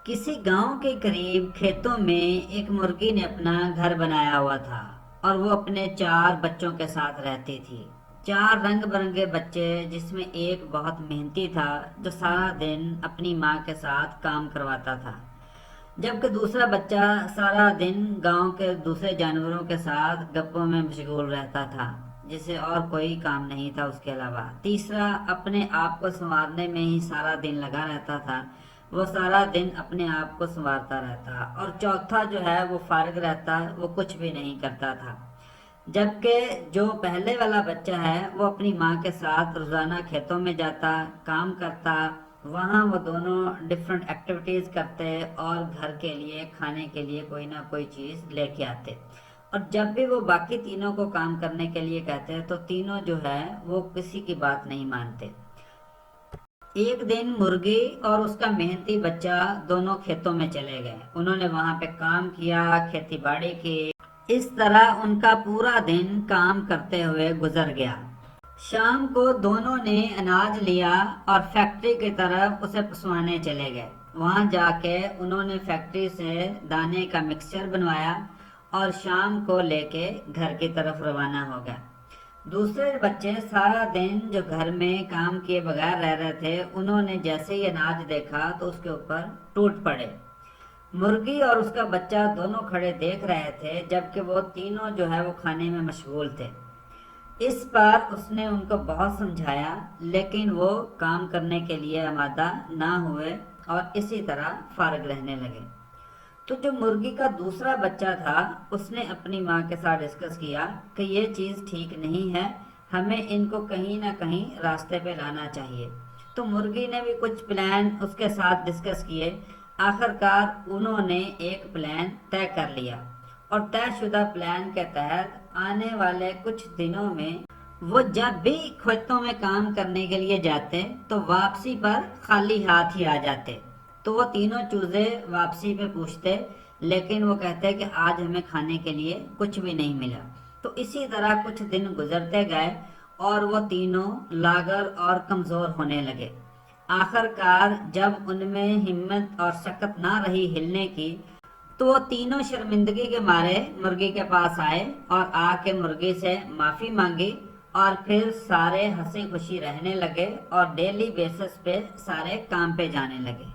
کسی گاؤں کے قریب کھیتوں میں ایک مرغی نے اپنا گھر بنایا ہوا تھا اور وہ اپنے 4 بچوں کے ساتھ رہتی تھی۔ 4 رنگ برنگے بچے، جس میں ایک بہت محنتی تھا جو سارا دن اپنی ماں کے ساتھ کام کرواتا تھا، جبکہ دوسرا بچہ سارا دن گاؤں کے دوسرے جانوروں کے ساتھ گپوں میں مشغول رہتا تھا، جسے اور کوئی کام نہیں تھا اس کے علاوہ۔ تیسرا اپنے آپ کو سنوارنے میں ہی سارا دن لگا رہتا تھا، وہ سارا دن اپنے آپ کو سنوارتا رہتا۔ اور چوتھا جو ہے وہ فارغ رہتا، وہ کچھ بھی نہیں کرتا تھا، جبکہ جو پہلے والا بچہ ہے وہ اپنی ماں کے ساتھ روزانہ کھیتوں میں جاتا، کام کرتا، وہاں وہ دونوں ڈفرینٹ ایکٹیویٹیز کرتے اور گھر کے لیے کھانے کے لیے کوئی نہ کوئی چیز لے کے آتے۔ اور جب بھی وہ باقی تینوں کو کام کرنے کے لیے کہتے تو تینوں جو ہے وہ کسی کی بات نہیں مانتے۔ ایک دن مرغی اور اس کا محنتی بچہ دونوں کھیتوں میں چلے گئے، انہوں نے وہاں پہ کام کیا، کھیتی باڑی کی۔ اس طرح ان کا پورا دن کام کرتے ہوئے گزر گیا۔ شام کو دونوں نے اناج لیا اور فیکٹری کی طرف اسے پسوانے چلے گئے۔ وہاں جا کے انہوں نے فیکٹری سے دانے کا مکسچر بنوایا اور شام کو لے کے گھر کی طرف روانہ ہو گئے۔ دوسرے بچے سارا دن جو گھر میں کام کیے بغیر رہ رہے تھے، انہوں نے جیسے ہی اناج دیکھا تو اس کے اوپر ٹوٹ پڑے۔ مرغی اور اس کا بچہ دونوں کھڑے دیکھ رہے تھے، جبکہ وہ تینوں جو ہے وہ کھانے میں مشغول تھے۔ اس پر اس نے ان کو بہت سمجھایا، لیکن وہ کام کرنے کے لیے آمادہ نہ ہوئے اور اسی طرح فارغ رہنے لگے۔ تو جو مرغی کا دوسرا بچہ تھا، اس نے اپنی ماں کے ساتھ ڈسکس کیا کہ یہ چیز ٹھیک نہیں ہے، ہمیں ان کو کہیں نہ کہیں راستے پہ لانا چاہیے۔ تو مرغی نے بھی کچھ پلان اس کے ساتھ ڈسکس کیے۔ آخر کار انہوں نے ایک پلان طے کر لیا، اور طے شدہ پلان کے تحت آنے والے کچھ دنوں میں وہ جب بھی کھیتوں میں کام کرنے کے لیے جاتے تو واپسی پر خالی ہاتھ ہی آ جاتے۔ تو وہ تینوں چوزے واپسی پہ پوچھتے، لیکن وہ کہتے کہ آج ہمیں کھانے کے لیے کچھ بھی نہیں ملا۔ تو اسی طرح کچھ دن گزرتے گئے اور وہ تینوں لاغر اور کمزور ہونے لگے۔ آخر کار جب ان میں ہمت اور شکت نہ رہی ہلنے کی، تو وہ تینوں شرمندگی کے مارے مرغی کے پاس آئے اور آ کے مرغی سے معافی مانگی، اور پھر سارے ہنسی خوشی رہنے لگے اور ڈیلی بیسس پہ سارے کام پہ جانے لگے۔